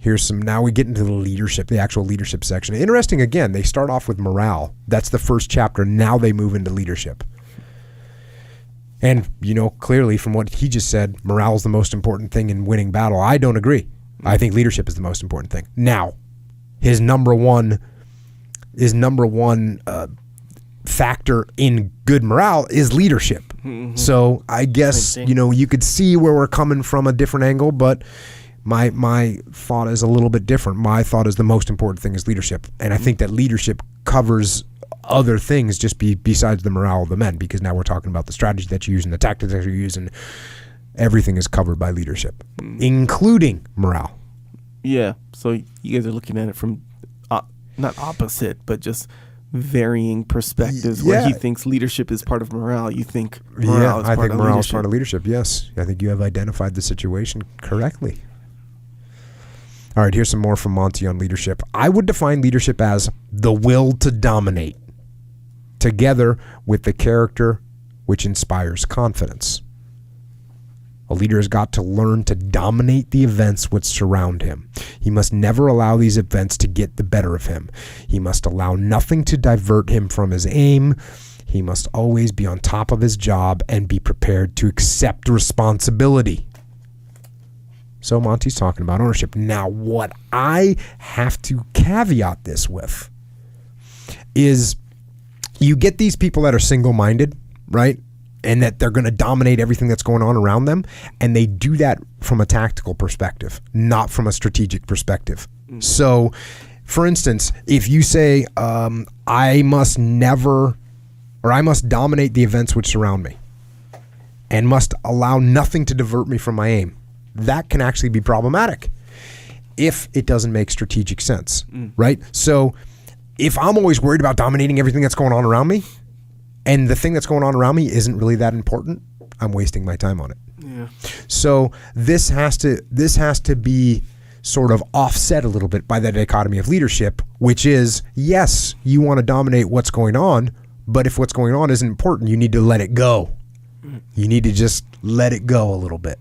Now we get into the leadership, the actual leadership section. Interesting, again, they start off with morale. That's the first chapter. Now they move into leadership. And, clearly from what he just said, morale is the most important thing in winning battle. I don't agree. I think leadership is the most important thing. Now, his number one factor in good morale is leadership. Mm-hmm. So I guess, you could see where we're coming from a different angle, but my thought is a little bit different. My thought is the most important thing is leadership. And I think that leadership covers other things besides the morale of the men, because now we're talking about the strategy that you use and the tactics that you use, and everything is covered by leadership, including morale. Yeah. So you guys are looking at it from not opposite, but just varying perspectives. Where he thinks leadership is part of morale, you think morale is part of leadership. I think morale is part of leadership. Yes, I think you have identified the situation correctly. All right, here's some more from Monty on leadership. I would define leadership as the will to dominate, together with the character which inspires confidence. A leader has got to learn to dominate the events which surround him. He must never allow these events to get the better of him. He must allow nothing to divert him from his aim. He must always be on top of his job and be prepared to accept responsibility. So Monty's talking about ownership. Now, what I have to caveat this with is you get these people that are single-minded, right? And that they're going to dominate everything that's going on around them. And they do that from a tactical perspective, not from a strategic perspective. Mm. So, for instance, if you say, I must dominate the events which surround me and must allow nothing to divert me from my aim, that can actually be problematic if it doesn't make strategic sense, right? So if I'm always worried about dominating everything that's going on around me, and the thing that's going on around me isn't really that important, I'm wasting my time on it. Yeah. So this has to be sort of offset a little bit by the dichotomy of leadership, which is, yes, you want to dominate what's going on, but if what's going on isn't important, you need to let it go. You need to just let it go a little bit.